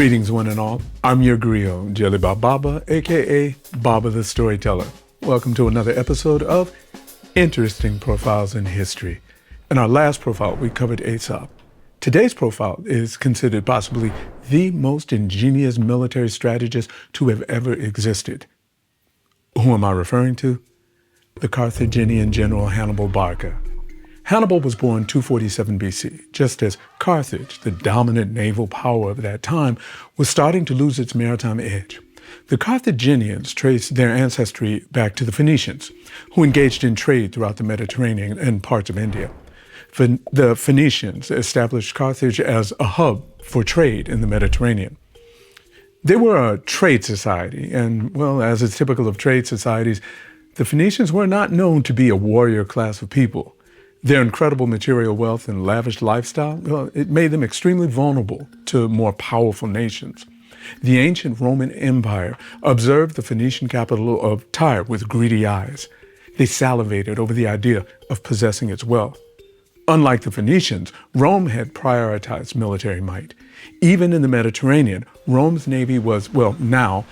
Greetings, one and all. I'm your griot, Jelly Baba, aka Baba the Storyteller. Welcome to another episode of Interesting Profiles in History. In our last profile, we covered Aesop. Today's profile is considered possibly the most ingenious military strategist to have ever existed. Who am I referring to? The Carthaginian General Hannibal Barca. Hannibal was born 247 BC, just as Carthage, the dominant naval power of that time, was starting to lose its maritime edge. The Carthaginians traced their ancestry back to the Phoenicians, who engaged in trade throughout the Mediterranean and parts of India. The Phoenicians established Carthage as a hub for trade in the Mediterranean. They were a trade society, and, well, as is typical of trade societies, the Phoenicians were not known to be a warrior class of people. Their incredible material wealth and lavish lifestyle, well, it made them extremely vulnerable to more powerful nations. The ancient Roman Empire observed the Phoenician capital of Tyre with greedy eyes. They salivated over the idea of possessing its wealth. Unlike the Phoenicians, Rome had prioritized military might. Even in the Mediterranean, Rome's navy was, well, now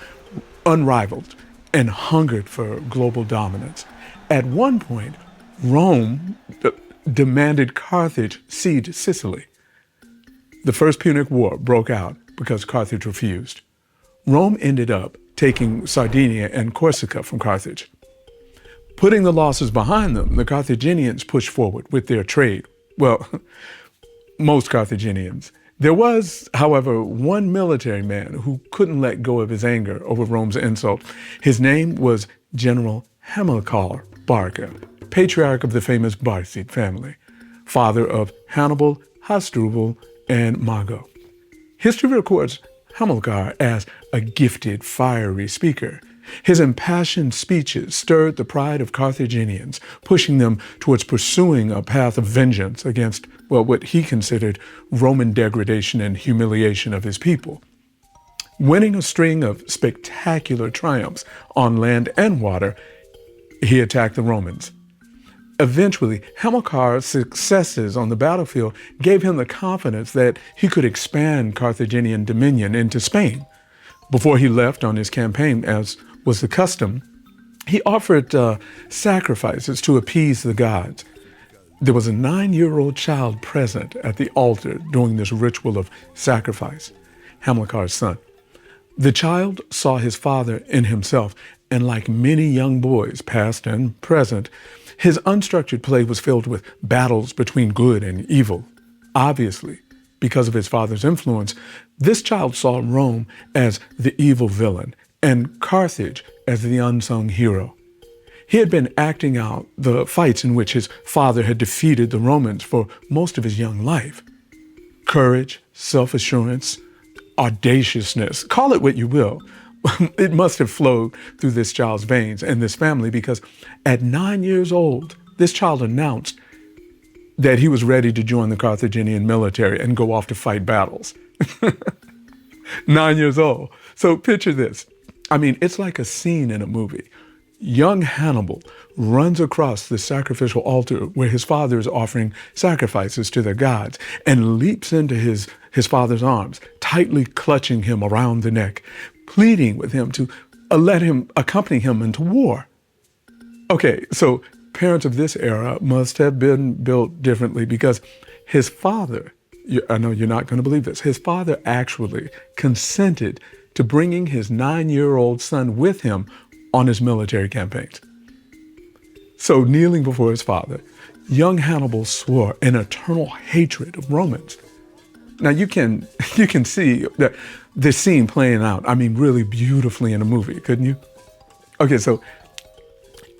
unrivaled and hungered for global dominance. At one point, Rome demanded Carthage cede Sicily. The First Punic War broke out because Carthage refused. Rome ended up taking Sardinia and Corsica from Carthage. Putting the losses behind them, the Carthaginians pushed forward with their trade. Well, most Carthaginians. There was, however, one military man who couldn't let go of his anger over Rome's insult. His name was General Hannibal Barca, patriarch of the famous Barcid family, father of Hannibal, Hasdrubal, and Mago. History records Hamilcar as a gifted, fiery speaker. His impassioned speeches stirred the pride of Carthaginians, pushing them towards pursuing a path of vengeance against, well, what he considered Roman degradation and humiliation of his people. Winning a string of spectacular triumphs on land and water, he attacked the Romans. Eventually, Hamilcar's successes on the battlefield gave him the confidence that he could expand Carthaginian dominion into Spain. Before he left on his campaign, as was the custom, he offered sacrifices to appease the gods. There was a 9-year-old child present at the altar during this ritual of sacrifice, Hamilcar's son. The child saw his father in himself, and like many young boys, past and present, his unstructured play was filled with battles between good and evil. Obviously, because of his father's influence, this child saw Rome as the evil villain and Carthage as the unsung hero. He had been acting out the fights in which his father had defeated the Romans for most of his young life. Courage, self-assurance, audaciousness, call it what you will. It must have flowed through this child's veins and this family, because at 9 years old, this child announced that he was ready to join the Carthaginian military and go off to fight battles. 9 years old. So picture this. I mean, it's like a scene in a movie. Young Hannibal runs across the sacrificial altar where his father is offering sacrifices to the gods and leaps into his father's arms, tightly clutching him around the neck, pleading with him to let him accompany him into war. Okay, so parents of this era must have been built differently, because his father, I know you're not going to believe this, his father actually consented to bringing his 9-year-old son with him on his military campaigns. So kneeling before his father, young Hannibal swore an eternal hatred of Romans. Now you can see that this scene playing out, I mean, really beautifully in a movie, couldn't you? Okay, so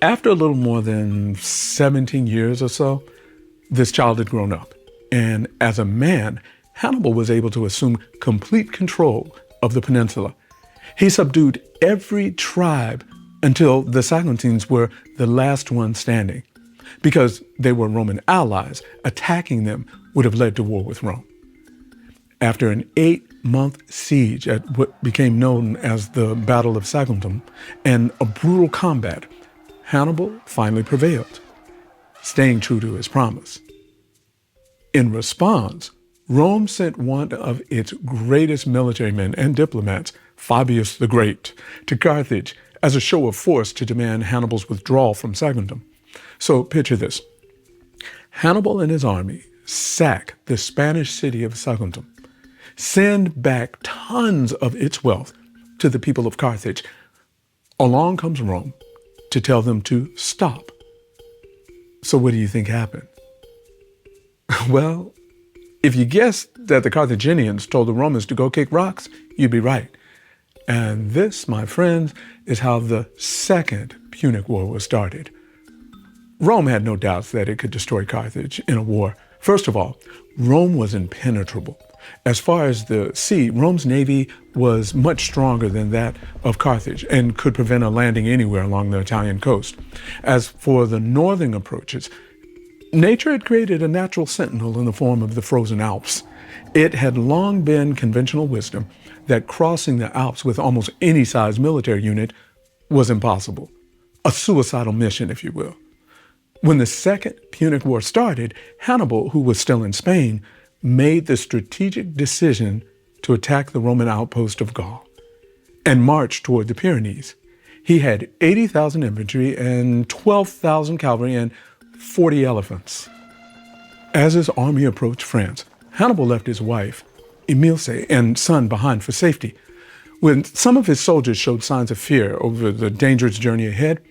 after a little more than 17 years or so, this child had grown up. And as a man, Hannibal was able to assume complete control of the peninsula. He subdued every tribe until the Saguntines were the last one standing. Because they were Roman allies, attacking them would have led to war with Rome. After an 8-month siege at what became known as the Battle of Saguntum and a brutal combat, Hannibal finally prevailed, staying true to his promise. In response, Rome sent one of its greatest military men and diplomats, Fabius the Great, to Carthage as a show of force to demand Hannibal's withdrawal from Saguntum. So picture this. Hannibal and his army sack the Spanish city of Saguntum, send back tons of its wealth to the people of Carthage. Along comes Rome to tell them to stop. So what do you think happened? Well, if you guessed that the Carthaginians told the Romans to go kick rocks, you'd be right. And this, my friends, is how the Second Punic War was started. Rome had no doubts that it could destroy Carthage in a war. First of all, Rome was impenetrable. As far as the sea, Rome's navy was much stronger than that of Carthage and could prevent a landing anywhere along the Italian coast. As for the northern approaches, nature had created a natural sentinel in the form of the frozen Alps. It had long been conventional wisdom that crossing the Alps with almost any size military unit was impossible. A suicidal mission, if you will. When the Second Punic War started, Hannibal, who was still in Spain, made the strategic decision to attack the Roman outpost of Gaul and march toward the Pyrenees. He had 80,000 infantry and 12,000 cavalry and 40 elephants. As his army approached France, Hannibal left his wife, Emilce, and son behind for safety. When some of his soldiers showed signs of fear over the dangerous journey ahead,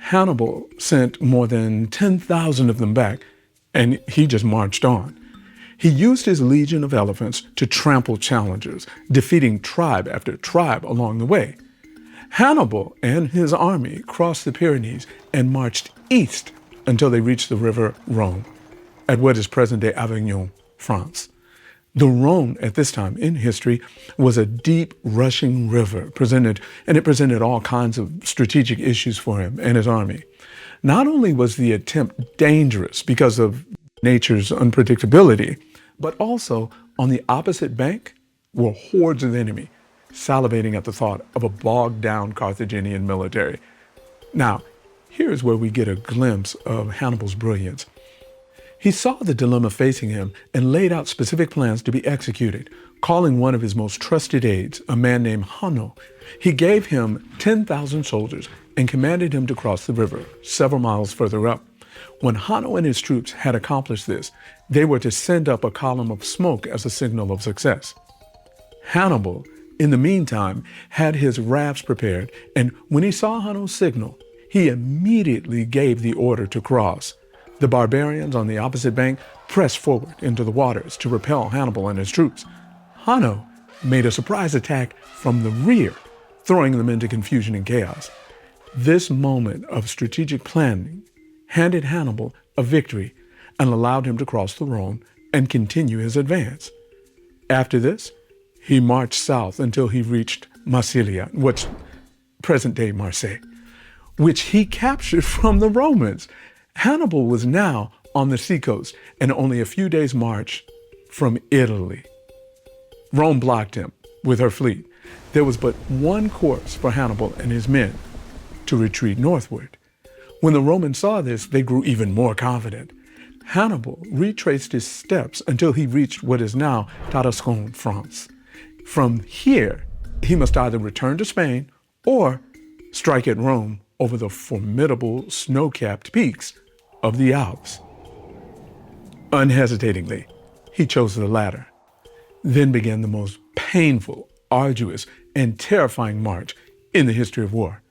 Hannibal sent more than 10,000 of them back, and he just marched on. He used his legion of elephants to trample challengers, defeating tribe after tribe along the way. Hannibal and his army crossed the Pyrenees and marched east until they reached the river Rhone at what is present-day Avignon, France. The Rhone at this time in history was a deep, rushing river, and it presented all kinds of strategic issues for him and his army. Not only was the attempt dangerous because of nature's unpredictability, but also on the opposite bank were hordes of the enemy, salivating at the thought of a bogged-down Carthaginian military. Now, here's where we get a glimpse of Hannibal's brilliance. He saw the dilemma facing him and laid out specific plans to be executed, calling one of his most trusted aides, a man named Hanno. He gave him 10,000 soldiers and commanded him to cross the river several miles further up. When Hanno and his troops had accomplished this, they were to send up a column of smoke as a signal of success. Hannibal, in the meantime, had his rafts prepared, and when he saw Hanno's signal, he immediately gave the order to cross. The barbarians on the opposite bank pressed forward into the waters to repel Hannibal and his troops. Hanno made a surprise attack from the rear, throwing them into confusion and chaos. This moment of strategic planning handed Hannibal a victory and allowed him to cross the Rhone and continue his advance. After this, he marched south until he reached Massilia, what's present-day Marseille, which he captured from the Romans. Hannibal was now on the seacoast and only a few days' march from Italy. Rome blocked him with her fleet. There was but one course for Hannibal and his men: to retreat northward. When the Romans saw this, they grew even more confident. Hannibal retraced his steps until he reached what is now Tarascon, France. From here, he must either return to Spain or strike at Rome over the formidable snow-capped peaks of the Alps. Unhesitatingly, he chose the latter. Then began the most painful, arduous, and terrifying march in the history of war.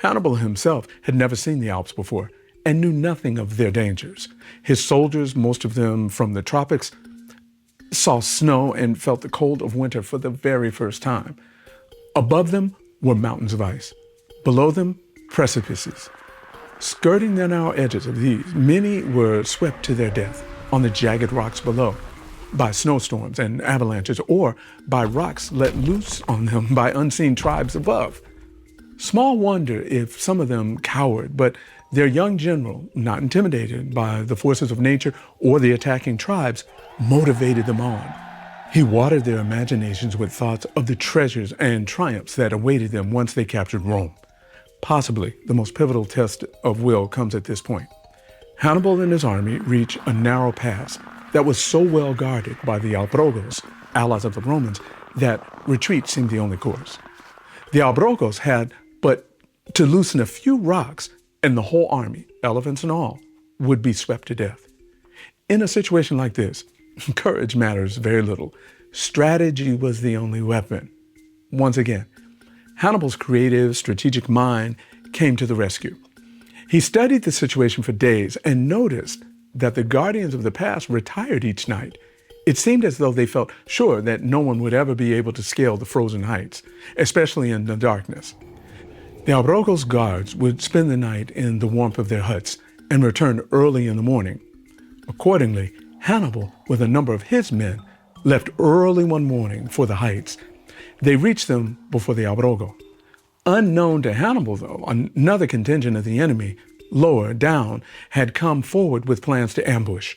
Hannibal himself had never seen the Alps before and knew nothing of their dangers. His soldiers, most of them from the tropics, saw snow and felt the cold of winter for the very first time. Above them were mountains of ice. Below them, precipices. Skirting the narrow edges of these, many were swept to their death on the jagged rocks below by snowstorms and avalanches, or by rocks let loose on them by unseen tribes above. Small wonder if some of them cowered, but their young general, not intimidated by the forces of nature or the attacking tribes, motivated them on. He watered their imaginations with thoughts of the treasures and triumphs that awaited them once they captured Rome. Possibly the most pivotal test of will comes at this point. Hannibal and his army reach a narrow pass that was so well guarded by the Albrogos, allies of the Romans, that retreat seemed the only course. The Albrogos had but to loosen a few rocks, and the whole army, elephants and all, would be swept to death. In a situation like this, courage matters very little. Strategy was the only weapon. Once again, Hannibal's creative, strategic mind came to the rescue. He studied the situation for days and noticed that the guardians of the pass retired each night. It seemed as though they felt sure that no one would ever be able to scale the frozen heights, especially in the darkness. The Albrogos guards would spend the night in the warmth of their huts and return early in the morning. Accordingly, Hannibal, with a number of his men, left early one morning for the heights. They reached them before the Albrogo. Unknown to Hannibal, though, another contingent of the enemy, lower down, had come forward with plans to ambush.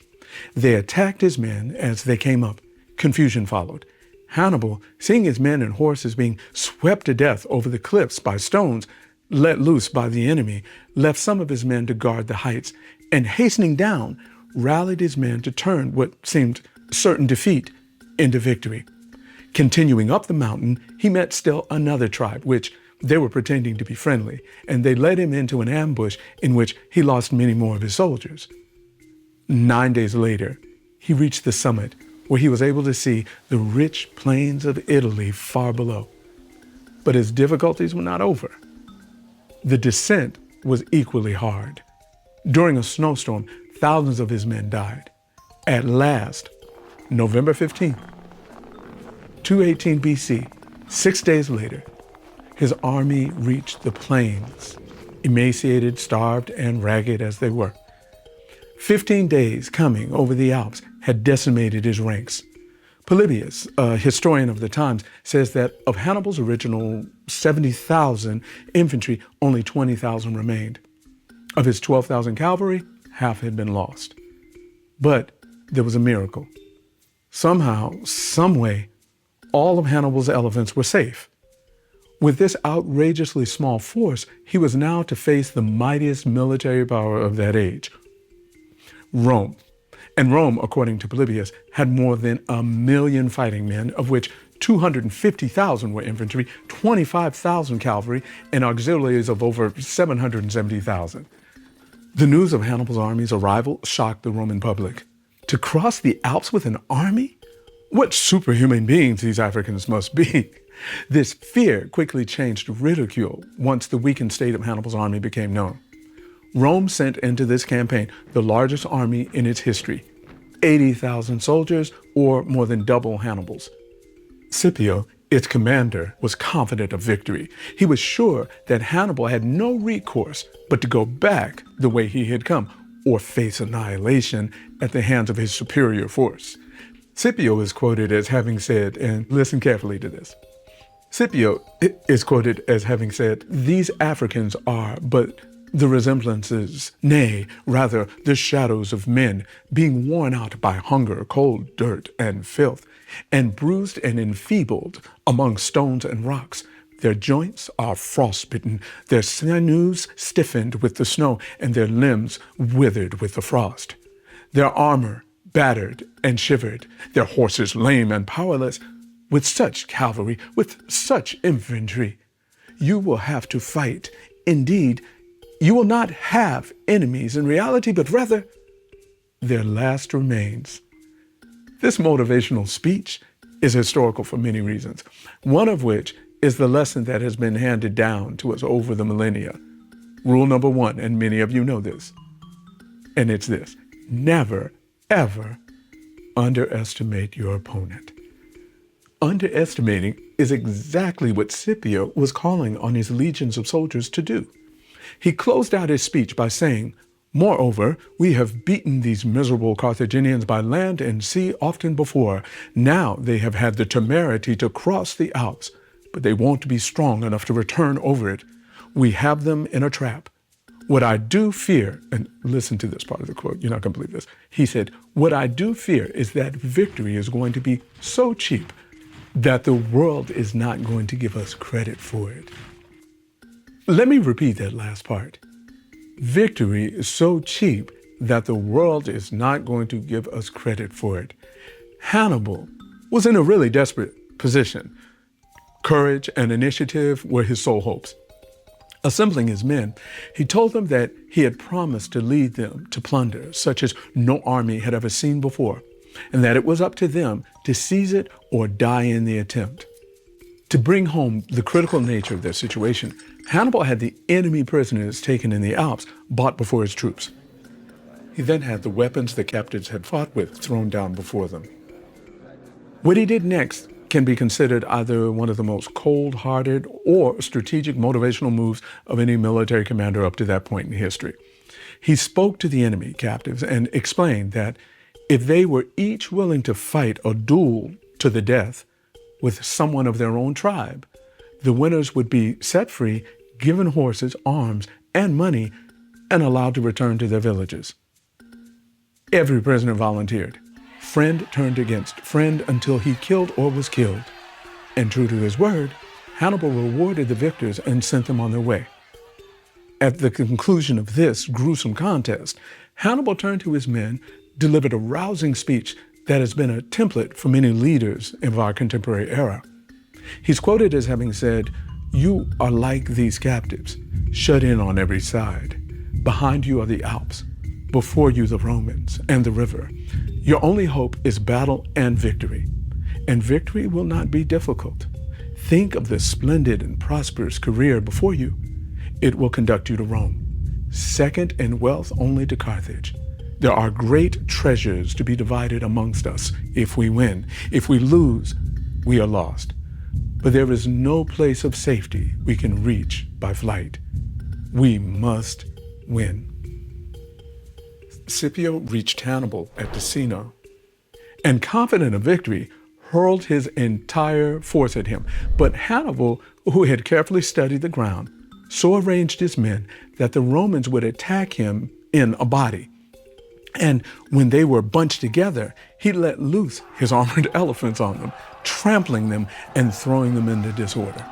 They attacked his men as they came up. Confusion followed. Hannibal, seeing his men and horses being swept to death over the cliffs by stones let loose by the enemy, left some of his men to guard the heights, and hastening down, rallied his men to turn what seemed certain defeat into victory. Continuing up the mountain, he met still another tribe, which they were pretending to be friendly, and they led him into an ambush in which he lost many more of his soldiers. 9 days later, he reached the summit, where he was able to see the rich plains of Italy far below. But his difficulties were not over. The descent was equally hard. During a snowstorm, thousands of his men died. At last, November 15th, 218 BC, 6 days later, his army reached the plains, emaciated, starved, and ragged as they were. 15 days coming over the Alps had decimated his ranks. Polybius, a historian of the times, says that of Hannibal's original 70,000 infantry, only 20,000 remained. Of his 12,000 cavalry, half had been lost. But there was a miracle. Somehow, some way, all of Hannibal's elephants were safe. With this outrageously small force, he was now to face the mightiest military power of that age, Rome. And Rome, according to Polybius, had more than 1 million fighting men, of which 250,000 were infantry, 25,000 cavalry, and auxiliaries of over 770,000. The news of Hannibal's army's arrival shocked the Roman public. To cross the Alps with an army? What superhuman beings these Africans must be. This fear quickly changed to ridicule once the weakened state of Hannibal's army became known. Rome sent into this campaign the largest army in its history, 80,000 soldiers, or more than double Hannibal's. Scipio, its commander, was confident of victory. He was sure that Hannibal had no recourse but to go back the way he had come, or face annihilation at the hands of his superior force. Scipio is quoted as having said, and listen carefully to this, Scipio is quoted as having said, "These Africans are but the resemblances, nay, rather the shadows of men, being worn out by hunger, cold, dirt, and filth, and bruised and enfeebled among stones and rocks. Their joints are frostbitten, their sinews stiffened with the snow, and their limbs withered with the frost. Their armor battered and shivered, their horses lame and powerless. With such cavalry, with such infantry, you will have to fight. Indeed, you will not have enemies in reality, but rather their last remains." This motivational speech is historical for many reasons, one of which is the lesson that has been handed down to us over the millennia. Rule number 1, and many of you know this, and it's this: never, ever underestimate your opponent. Underestimating is exactly what Scipio was calling on his legions of soldiers to do. He closed out his speech by saying, "Moreover, we have beaten these miserable Carthaginians by land and sea often before. Now they have had the temerity to cross the Alps, but they won't be strong enough to return over it. We have them in a trap. What I do fear," and listen to this part of the quote, you're not going to believe this. He said, "What I do fear is that victory is going to be so cheap that the world is not going to give us credit for it." Let me repeat that last part. Victory is so cheap that the world is not going to give us credit for it. Hannibal was in a really desperate position. Courage and initiative were his sole hopes. Assembling his men, he told them that he had promised to lead them to plunder such as no army had ever seen before, and that it was up to them to seize it or die in the attempt. To bring home the critical nature of their situation, Hannibal had the enemy prisoners taken in the Alps brought before his troops. He then had the weapons the captives had fought with thrown down before them. What he did next can be considered either one of the most cold-hearted or strategic motivational moves of any military commander up to that point in history. He spoke to the enemy captives and explained that if they were each willing to fight a duel to the death with someone of their own tribe, the winners would be set free, given horses, arms, and money, and allowed to return to their villages. Every prisoner volunteered. Friend turned against friend until he killed or was killed. And true to his word, Hannibal rewarded the victors and sent them on their way. At the conclusion of this gruesome contest, Hannibal turned to his men, delivered a rousing speech that has been a template for many leaders of our contemporary era. He's quoted as having said, "You are like these captives, shut in on every side. Behind you are the Alps, before you the Romans and the river. Your only hope is battle and victory will not be difficult. Think of the splendid and prosperous career before you. It will conduct you to Rome, second in wealth only to Carthage. There are great treasures to be divided amongst us if we win. If we lose, we are lost. But there is no place of safety we can reach by flight. We must win." Scipio reached Hannibal at Decino, and confident of victory, hurled his entire force at him. But Hannibal, who had carefully studied the ground, so arranged his men that the Romans would attack him in a body. And when they were bunched together, he let loose his armored elephants on them, trampling them and throwing them into disorder.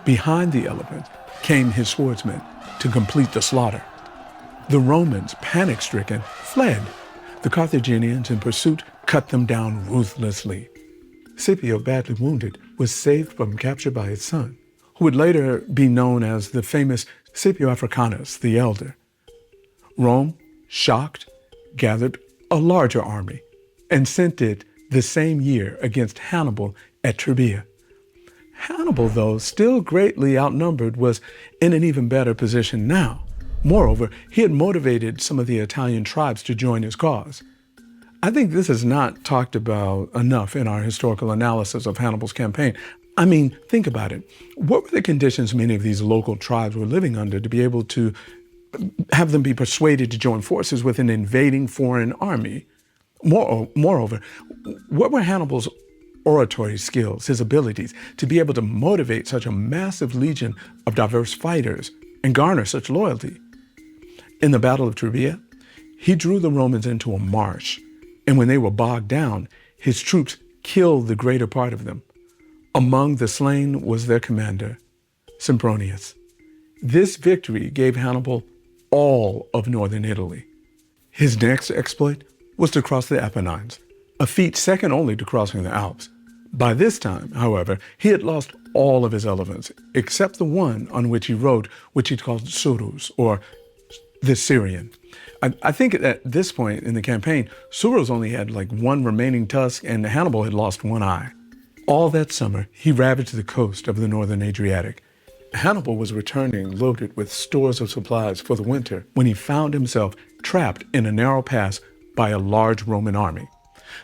Behind the elephants came his swordsmen to complete the slaughter. The Romans, panic-stricken, fled. The Carthaginians, in pursuit, cut them down ruthlessly. Scipio, badly wounded, was saved from capture by his son, who would later be known as the famous Scipio Africanus the Elder. Rome, shocked, gathered a larger army and sent it the same year against Hannibal at Trebia. Hannibal, though still greatly outnumbered, was in an even better position now. Moreover, he had motivated some of the Italian tribes to join his cause. I think this is not talked about enough in our historical analysis of Hannibal's campaign. I mean, think about it. What were the conditions many of these local tribes were living under to be able to have them be persuaded to join forces with an invading foreign army? Moreover, what were Hannibal's oratory skills, his abilities to be able to motivate such a massive legion of diverse fighters and garner such loyalty? In the Battle of Trebia, he drew the Romans into a marsh, and when they were bogged down, his troops killed the greater part of them. Among the slain was their commander, Sempronius. This victory gave Hannibal all of northern Italy. His next exploit was to cross the Apennines, a feat second only to crossing the Alps. By this time, however, he had lost all of his elephants, except the one on which he rode, which he called Surus, or the Syrian. I think at this point in the campaign, Surus only had like one remaining tusk, and Hannibal had lost one eye. All that summer, he ravaged the coast of the northern Adriatic. Hannibal was returning loaded with stores of supplies for the winter when he found himself trapped in a narrow pass by a large Roman army.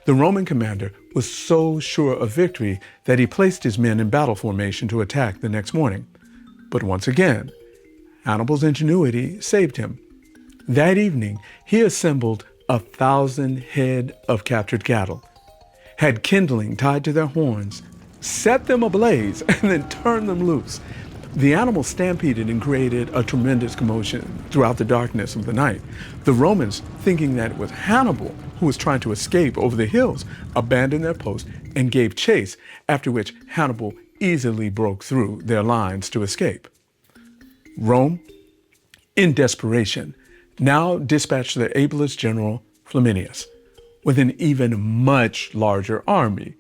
The Roman commander was so sure of victory that he placed his men in battle formation to attack the next morning. But once again, Hannibal's ingenuity saved him. That evening, he assembled 1,000 head of captured cattle, had kindling tied to their horns, set them ablaze, and then turned them loose. The animals stampeded and created a tremendous commotion throughout the darkness of the night. The Romans, thinking that it was Hannibal who was trying to escape over the hills, abandoned their post and gave chase, after which Hannibal easily broke through their lines to escape. Rome, in desperation, now dispatched their ablest general, Flaminius, with an even much larger army.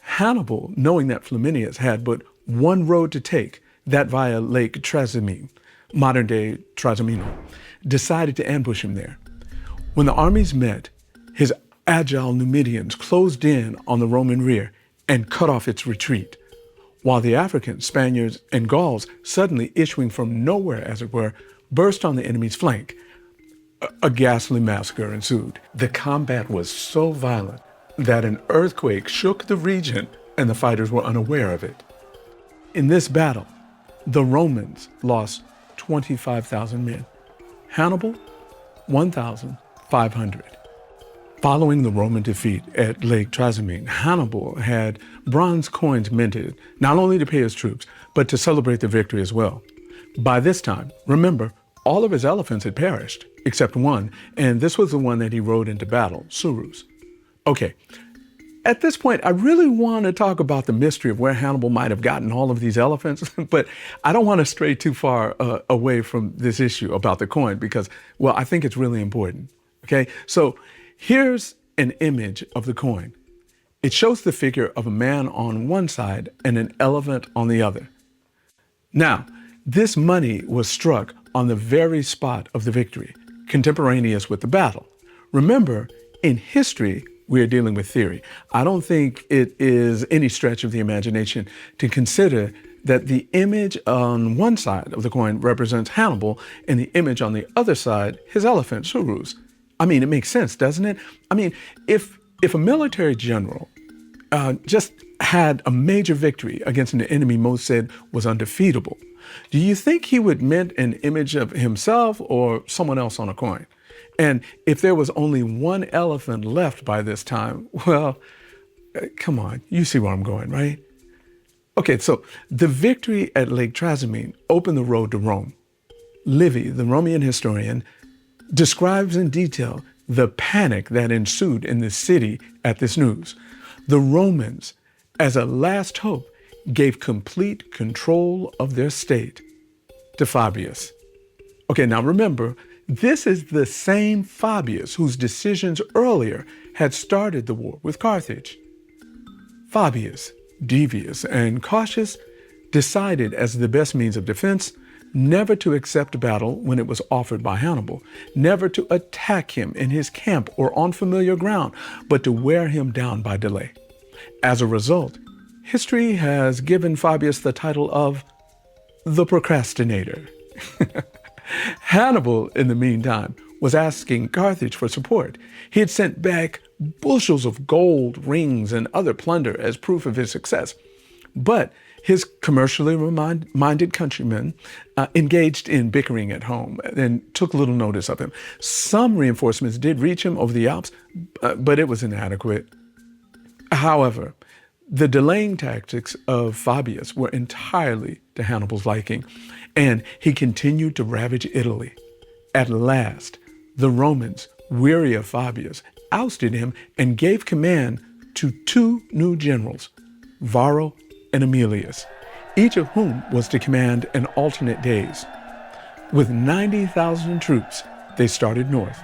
Hannibal, knowing that Flaminius had but one road to take, that via Lake Trasimene, modern-day Trasimeno, decided to ambush him there. When the armies met, his agile Numidians closed in on the Roman rear and cut off its retreat, while the Africans, Spaniards, and Gauls, suddenly issuing from nowhere, as it were, burst on the enemy's flank. A ghastly massacre ensued. The combat was so violent that an earthquake shook the region and the fighters were unaware of it. In this battle, the Romans lost 25,000 men. Hannibal, 1,500. Following the Roman defeat at Lake Trasimene, Hannibal had bronze coins minted, not only to pay his troops, but to celebrate the victory as well. By this time, remember, all of his elephants had perished, except one, and this was the one that he rode into battle, Surus. Okay, at this point, I really want to talk about the mystery of where Hannibal might have gotten all of these elephants, but I don't want to stray too far away from this issue about the coin because, well, I think it's really important. Okay, so here's an image of the coin. It shows the figure of a man on one side and an elephant on the other. Now, this money was struck on the very spot of the victory, contemporaneous with the battle. Remember, in history, we are dealing with theory. I don't think it is any stretch of the imagination to consider that the image on one side of the coin represents Hannibal and the image on the other side, his elephant, Surus. I mean, it makes sense, doesn't it? I mean, if a military general just had a major victory against an enemy most said was undefeatable, do you think he would mint an image of himself or someone else on a coin? And if there was only one elephant left by this time, well, come on, you see where I'm going, right? Okay, so the victory at Lake Trasimene opened the road to Rome. Livy, the Roman historian, describes in detail the panic that ensued in the city at this news. The Romans, as a last hope, gave complete control of their state to Fabius. Okay, now remember, this is the same Fabius whose decisions earlier had started the war with Carthage. Fabius, devious and cautious, decided as the best means of defense never to accept battle when it was offered by Hannibal, never to attack him in his camp or on familiar ground, but to wear him down by delay. As a result, history has given Fabius the title of the procrastinator. Hannibal, in the meantime, was asking Carthage for support. He had sent back bushels of gold, rings, and other plunder as proof of his success. But his commercially minded countrymen engaged in bickering at home and took little notice of him. Some reinforcements did reach him over the Alps, but it was inadequate. However, the delaying tactics of Fabius were entirely to Hannibal's liking, and he continued to ravage Italy. At last, the Romans, weary of Fabius, ousted him and gave command to two new generals, Varro and Aemilius, each of whom was to command in alternate days. With 90,000 troops, they started north,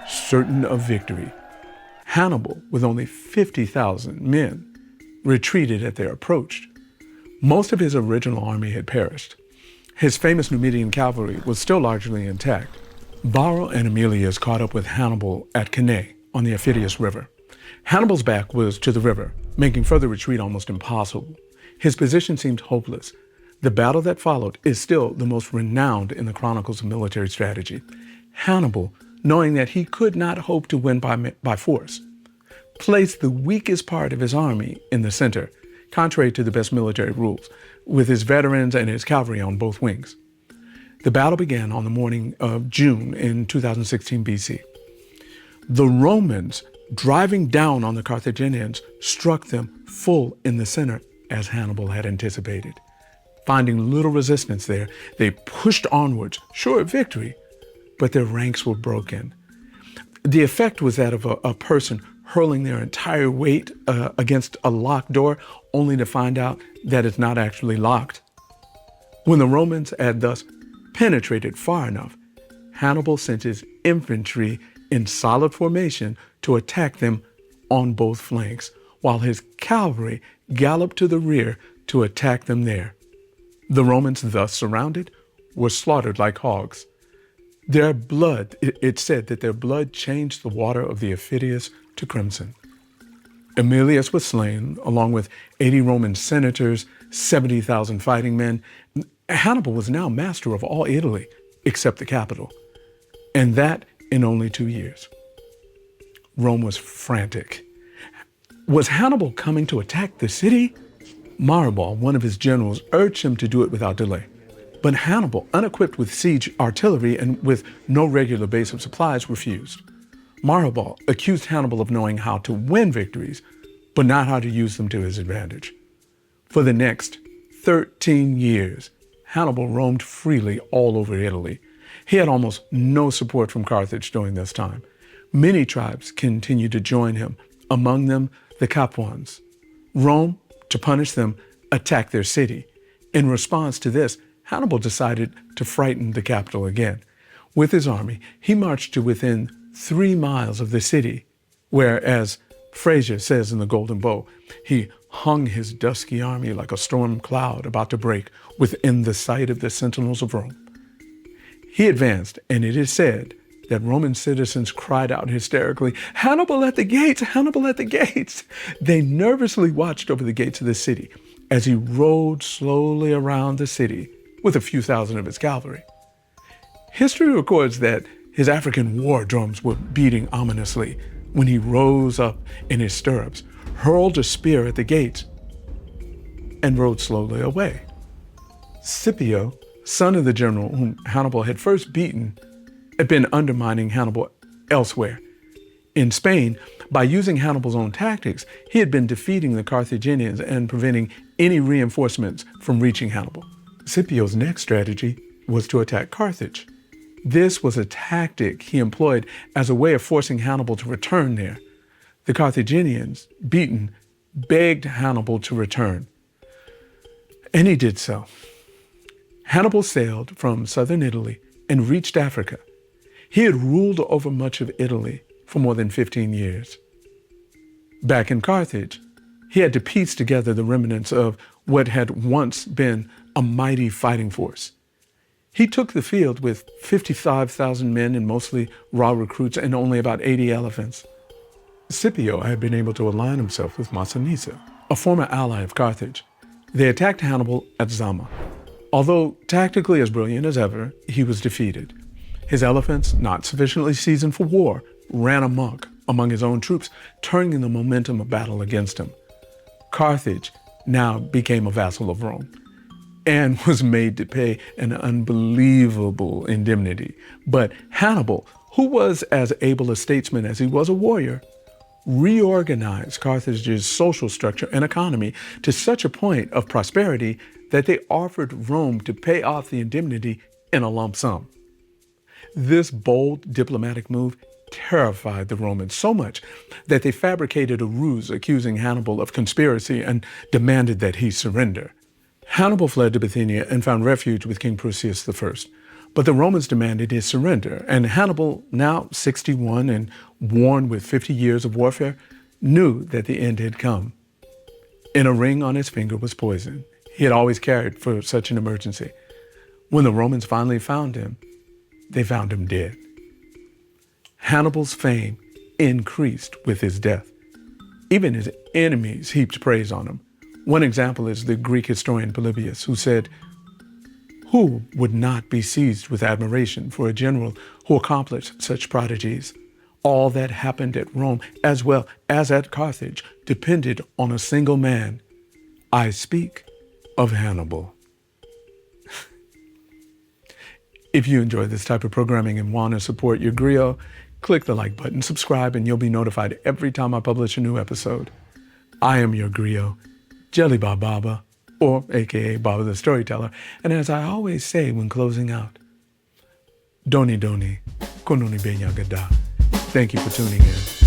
certain of victory. Hannibal, with only 50,000 men, retreated as they approached. Most of his original army had perished. His famous Numidian cavalry was still largely intact. Varro and Aemilius caught up with Hannibal at Cannae on the Aufidius River. Hannibal's back was to the river, making further retreat almost impossible. His position seemed hopeless. The battle that followed is still the most renowned in the chronicles of military strategy. Hannibal, knowing that he could not hope to win by force, placed the weakest part of his army in the center, contrary to the best military rules, with his veterans and his cavalry on both wings. The battle began on the morning of June in 2016 BC. The Romans, driving down on the Carthaginians, struck them full in the center, as Hannibal had anticipated. Finding little resistance there, they pushed onwards, sure of victory, but their ranks were broken. The effect was that of a person hurling their entire weight against a locked door, only to find out that it's not actually locked. When the Romans had thus penetrated far enough, Hannibal sent his infantry in solid formation to attack them on both flanks, while his cavalry galloped to the rear to attack them there. The Romans, thus surrounded, were slaughtered like hogs. Their blood, it said that their blood changed the water of the Ophidius to crimson. Emilius was slain, along with 80 Roman senators, 70,000 fighting men. Hannibal was now master of all Italy, except the capital, and that in only 2 years. Rome was frantic. Was Hannibal coming to attack the city? Hannibal, one of his generals, urged him to do it without delay. But Hannibal, unequipped with siege artillery and with no regular base of supplies, refused. Hannibal accused Hannibal of knowing how to win victories, but not how to use them to his advantage. For the next 13 years, Hannibal roamed freely all over Italy. He had almost no support from Carthage during this time. Many tribes continued to join him, among them the Capuans. Rome, to punish them, attacked their city. In response to this, Hannibal decided to frighten the capital again. With his army, he marched to within 3 miles of the city, where, as Fraser says in The Golden Bow, he hung his dusky army like a storm cloud about to break within the sight of the sentinels of Rome. He advanced, and it is said that Roman citizens cried out hysterically, "Hannibal at the gates! Hannibal at the gates!" They nervously watched over the gates of the city as he rode slowly around the city with a few thousand of his cavalry. History records that his African war drums were beating ominously when he rose up in his stirrups, hurled a spear at the gates, and rode slowly away. Scipio, son of the general whom Hannibal had first beaten, had been undermining Hannibal elsewhere. In Spain, by using Hannibal's own tactics, he had been defeating the Carthaginians and preventing any reinforcements from reaching Hannibal. Scipio's next strategy was to attack Carthage. This was a tactic he employed as a way of forcing Hannibal to return there. The Carthaginians, beaten, begged Hannibal to return, and he did so. Hannibal sailed from southern Italy and reached Africa. He had ruled over much of Italy for more than 15 years. Back in Carthage, he had to piece together the remnants of what had once been a mighty fighting force. He took the field with 55,000 men and mostly raw recruits and only about 80 elephants. Scipio had been able to align himself with Massinissa, a former ally of Carthage. They attacked Hannibal at Zama. Although tactically as brilliant as ever, he was defeated. His elephants, not sufficiently seasoned for war, ran amok among his own troops, turning the momentum of battle against him. Carthage now became a vassal of Rome and was made to pay an unbelievable indemnity. But Hannibal, who was as able a statesman as he was a warrior, reorganized Carthage's social structure and economy to such a point of prosperity that they offered Rome to pay off the indemnity in a lump sum. This bold diplomatic move terrified the Romans so much that they fabricated a ruse accusing Hannibal of conspiracy and demanded that he surrender. Hannibal fled to Bithynia and found refuge with King Prusius I. But the Romans demanded his surrender, and Hannibal, now 61 and worn with 50 years of warfare, knew that the end had come. In a ring on his finger was poison he had always carried for such an emergency. When the Romans finally found him, they found him dead. Hannibal's fame increased with his death. Even his enemies heaped praise on him. One example is the Greek historian Polybius, who said, "Who would not be seized with admiration for a general who accomplished such prodigies? All that happened at Rome, as well as at Carthage, depended on a single man. I speak of Hannibal." If you enjoy this type of programming and want to support your griot, click the like button, subscribe, and you'll be notified every time I publish a new episode. I am your griot, Jelly Bob Baba, or aka Baba the Storyteller. And as I always say when closing out, Doni Doni, Kononi Benya Gada. Thank you for tuning in.